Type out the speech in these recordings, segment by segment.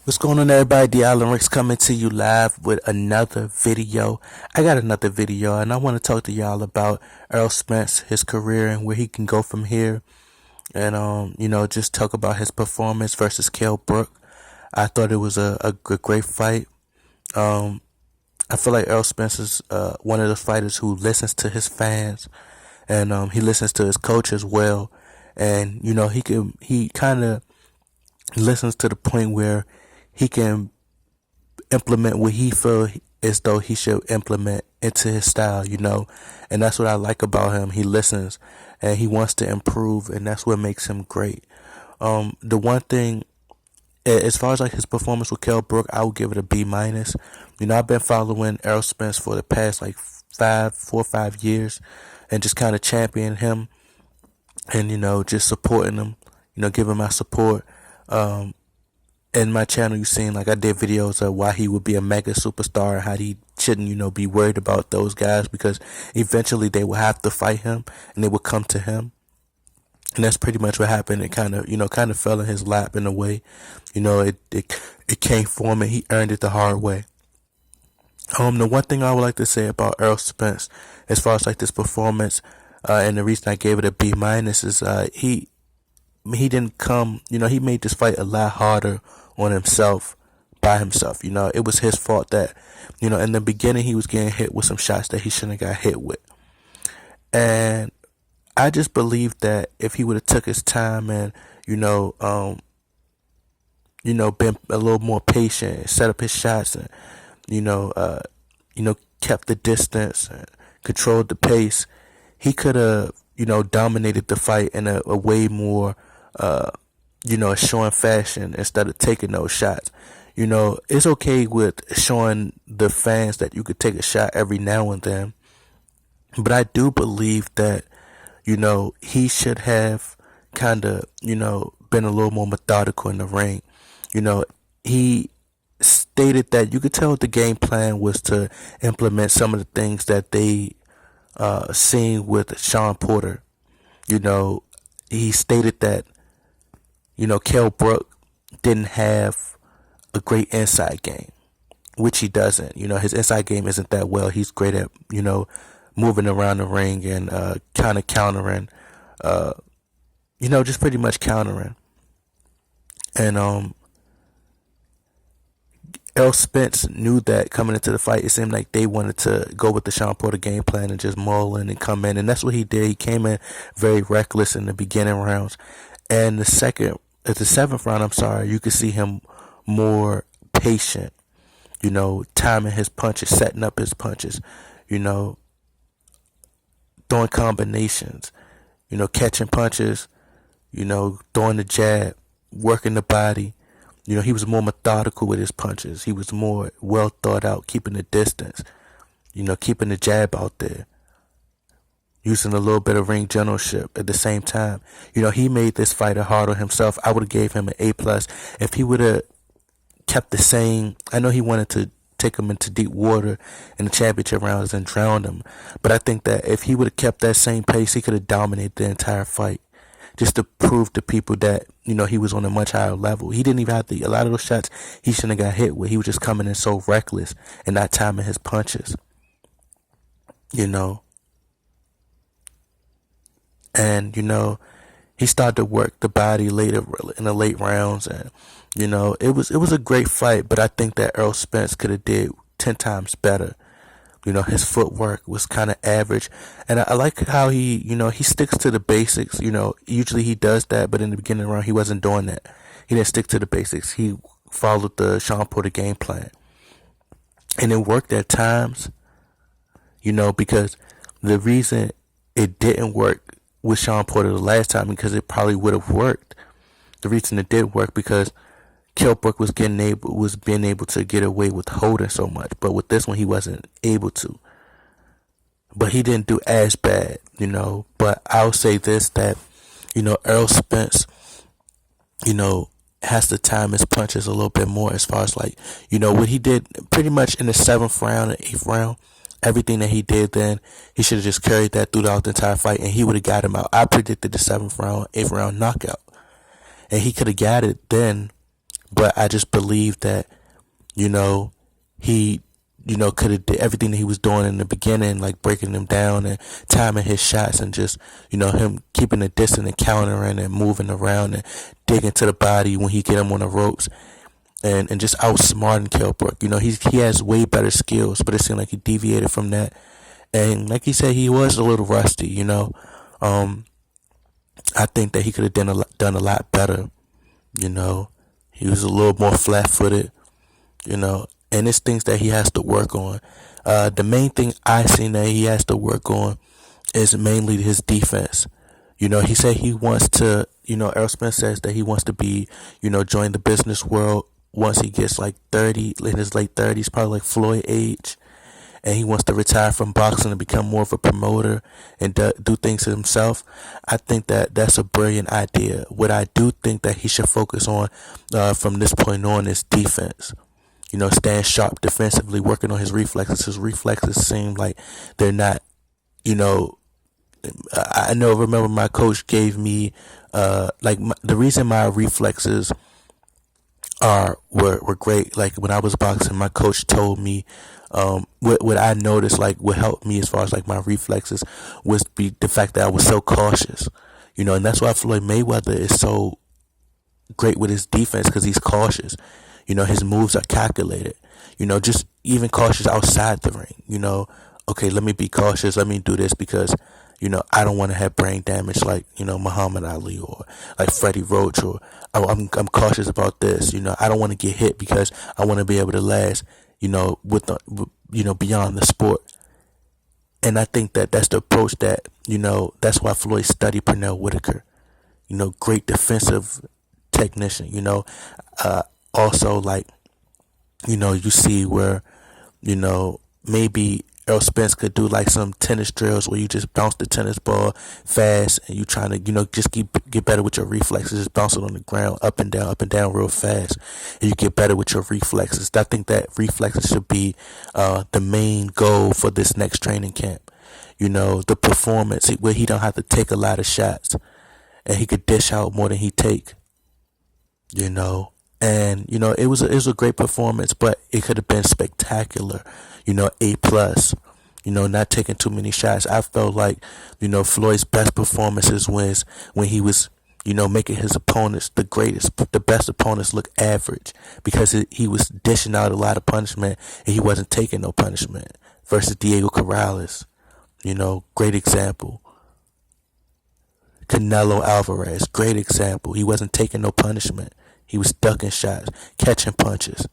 What's going on, everybody? The Island Rick's coming to you live with another video. I got another video, and I want to talk to y'all about Errol Spence, his career, and where he can go from here. And just talk about his performance versus Kell Brook. I thought it was a great fight. I feel like Errol Spence is one of those fighters who listens to his fans, and he listens to his coach as well. And he kind of listens to the point where he can implement what he feel as though he should implement into his style. And that's what I like about him. He listens and he wants to improve, and that's what makes him great. The one thing, as far as like his performance with Kell Brook, I would give it a B minus. I've been following Errol Spence for the past like 4 or 5 years, and just kind of championing him, and just supporting him. Giving my support. In my channel, you've seen like I did videos of why he would be a mega superstar and how he shouldn't, be worried about those guys, because eventually they will have to fight him and they will come to him. And that's pretty much what happened. It kind of fell in his lap in a way. It came for him and he earned it the hard way. The one thing I would like to say about Errol Spence, as far as like this performance, and the reason I gave it a B minus is he didn't come. He made this fight a lot harder on himself by himself. It was his fault that, in the beginning he was getting hit with some shots that he shouldn't have got hit with. And I just believe that if he would have took his time and, been a little more patient, set up his shots and, kept the distance and controlled the pace, he could have, dominated the fight in a way more, showing fashion instead of taking those shots. It's okay with showing the fans that you could take a shot every now and then, but I do believe that, he should have kind of, been a little more methodical in the ring. He stated that you could tell the game plan was to implement some of the things that they seen with Sean Porter. He stated that Kell Brook didn't have a great inside game, which he doesn't. His inside game isn't that well. He's great at, moving around the ring and kind of countering, just pretty much countering. And Errol Spence knew that coming into the fight. It seemed like they wanted to go with the Sean Porter game plan and just maul in and come in. And that's what he did. He came in very reckless in the beginning rounds. And the seventh round, you could see him more patient, timing his punches, setting up his punches, throwing combinations, catching punches, throwing the jab, working the body. He was more methodical with his punches. He was more well thought out, keeping the distance, keeping the jab out there, using a little bit of ring generalship at the same time. He made this fighter hard on himself. I would have gave him an A plus if he would have kept the same. I know he wanted to take him into deep water in the championship rounds and drown him, but I think that if he would have kept that same pace, he could have dominated the entire fight, just to prove to people that he was on a much higher level. He didn't even have a lot of those shots he shouldn't have got hit with. He was just coming in so reckless and not timing his punches. And he started to work the body later in the late rounds, and it was a great fight. But I think that Errol Spence could have did 10 times better. His footwork was kind of average, and I like how he sticks to the basics. Usually he does that, but in the beginning of the round he wasn't doing that. He didn't stick to the basics. He followed the Sean Porter game plan, and it worked at times. Because the reason it didn't work with Sean Porter the last time, because it probably would have worked. The reason it did work because Kell Brook was being able to get away with holding so much, but with this one he wasn't able to. But he didn't do as bad, But I'll say this, that Errol Spence, has to time his punches a little bit more, as far as like what he did pretty much in the 7th round and 8th round. Everything that he did then, he should have just carried that throughout the entire fight, and he would have got him out. I predicted the 7th round, 8th round knockout, and he could have got it then. but I just believe that, you know, he, could have did everything that he was doing in the beginning, like breaking him down and timing his shots and just, him keeping the distance and countering and moving around and digging to the body when he get him on the ropes and just outsmarting Kell Brook. He has way better skills, but it seemed like he deviated from that. And like he said, he was a little rusty, I think that he could have done a lot better, you know. He was a little more flat footed, and it's things that he has to work on. The main thing I seen that he has to work on is mainly his defense. He said he wants to, Errol Spence says that he wants to be, join the business world once he gets like 30, in his late 30s, probably like Floyd age. And he wants to retire from boxing and become more of a promoter and do things himself. I think that that's a brilliant idea. What I do think that he should focus on from this point on is defense. Staying sharp defensively, working on his reflexes. His reflexes seem like they're not, remember my coach gave me, the reason my reflexes were great. Like when I was boxing, my coach told me, what I noticed, like what helped me as far as like my reflexes was the fact that I was so cautious, and that's why Floyd Mayweather is so great with his defense, because he's cautious. His moves are calculated, just even cautious outside the ring. Okay, let me be cautious, let me do this because I don't want to have brain damage like Muhammad Ali or like Freddie Roach, or I'm cautious about this. I don't want to get hit because I want to be able to last with the, beyond the sport. And I think that that's the approach that that's why Floyd studied Pernell Whitaker. Great defensive technician. Also, like, you see where maybe Errol Spence could do like some tennis drills where you just bounce the tennis ball fast and you trying to, just get better with your reflexes, just bounce it on the ground up and down real fast. And you get better with your reflexes. I think that reflexes should be the main goal for this next training camp. The performance where he don't have to take a lot of shots and he could dish out more than he take. And it was a great performance, but it could have been spectacular. A plus. Not taking too many shots. I felt like Floyd's best performances was when he was making his opponents, the best opponents, look average, because he was dishing out a lot of punishment and he wasn't taking no punishment. Versus Diego Corrales, great example. Canelo Alvarez, great example. He wasn't taking no punishment. He was ducking shots, catching punches,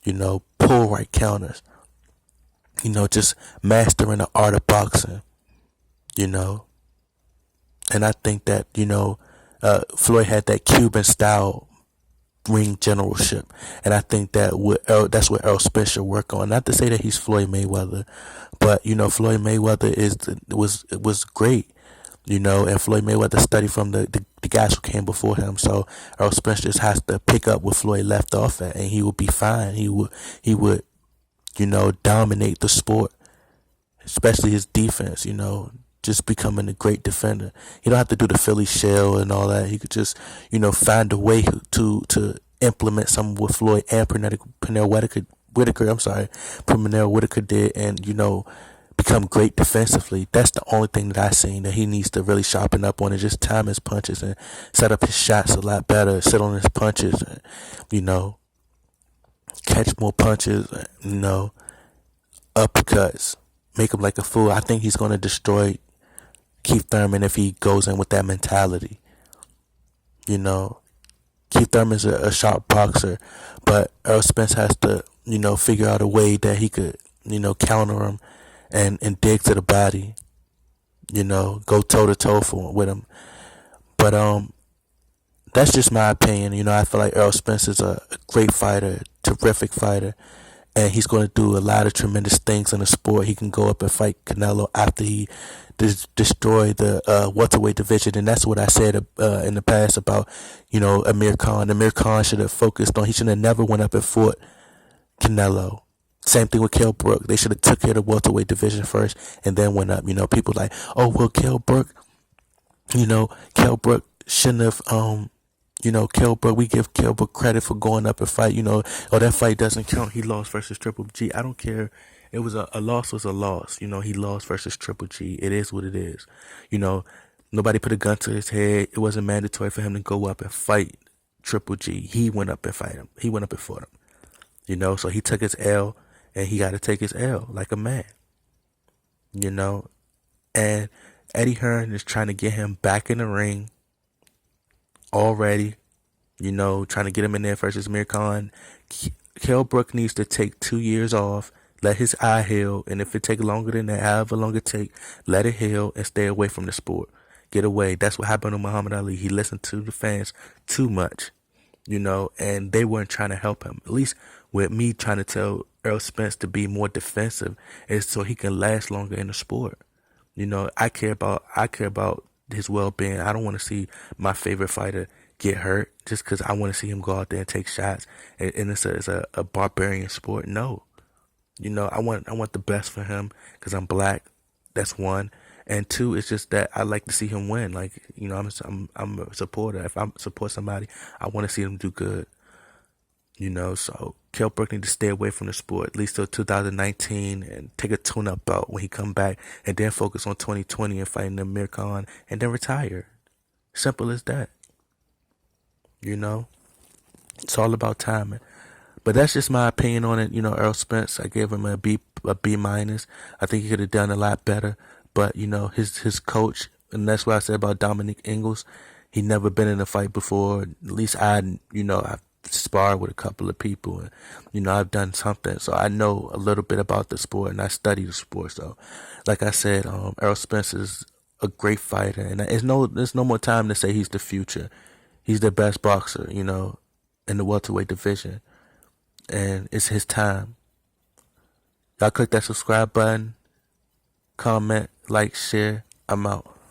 pull right counters, just mastering the art of boxing, And I think that, Floyd had that Cuban style ring generalship. And I think that that's what Errol Spence should work on. Not to say that he's Floyd Mayweather, but, Floyd Mayweather was great. And Floyd Mayweather studied from the guys who came before him. So Errol Spence just has to pick up where Floyd left off at, and he would be fine. He would, dominate the sport, especially his defense. Just becoming a great defender. He don't have to do the Philly shell and all that. He could just, find a way to implement some of what Floyd and Pernell Whitaker did, and become great defensively. That's the only thing that I seen that he needs to really sharpen up on, and just time his punches and set up his shots a lot better, sit on his punches, and, catch more punches, uppercuts, make him like a fool. I think he's going to destroy Keith Thurman if he goes in with that mentality. Keith Thurman's a sharp boxer, but Errol Spence has to, figure out a way that he could, counter him and dig to the body, go toe to toe with him. But that's just my opinion. I feel like Errol Spence is a great fighter, terrific fighter, and he's going to do a lot of tremendous things in the sport. He can go up and fight Canelo after he destroy the welterweight division, and that's what I said in the past about Amir Khan. Amir Khan should have focused on. He should have never went up and fought Canelo. Same thing with Kell Brook. They should have took care of the welterweight division first and then went up. People like, oh well, Kell Brook shouldn't have Kell Brook, we give Kell Brook credit for going up and fight. Oh, that fight doesn't count. He lost versus Triple G. I don't care. It was a loss was a loss. He lost versus Triple G. It is what it is. You know, Nobody put a gun to his head. It wasn't mandatory for him to go up and fight Triple G. He went up and fight him. He went up and fought him. So he took his L, and he got to take his L like a man. And Eddie Hearn is trying to get him back in the ring already. Trying to get him in there versus Amir Khan. Kell Brook needs to take 2 years off, let his eye heal, and if it take longer than that, however long it take, let it heal and stay away from the sport. Get away. That's what happened to Muhammad Ali. He listened to the fans too much, and they weren't trying to help him. At least with me trying to tell Errol Spence to be more defensive is so he can last longer in the sport. I care about his well-being. I don't want to see my favorite fighter get hurt just because I want to see him go out there and take shots. And it's a barbarian sport. No, I want the best for him because I'm black. That's one. And two, it's just that I like to see him win. Like, I'm a supporter. If I support somebody, I want to see them do good. So Kell Brook need to stay away from the sport at least till 2019 and take a tune-up belt when he come back, and then focus on 2020 and fighting Amir Khan, and then retire. Simple as that. It's all about timing. But that's just my opinion on it. Errol Spence, I gave him a B minus. I think he could have done a lot better. But his coach, and that's what I said about Dominic Ingles. He never been in a fight before. At least I've sparred with a couple of people, and I've done something, so I know a little bit about the sport, and I study the sport. So, like I said, Errol Spence is a great fighter, and there's no more time to say he's the future. He's the best boxer, in the welterweight division, and it's his time. Y'all click that subscribe button, comment, like, share. I'm out.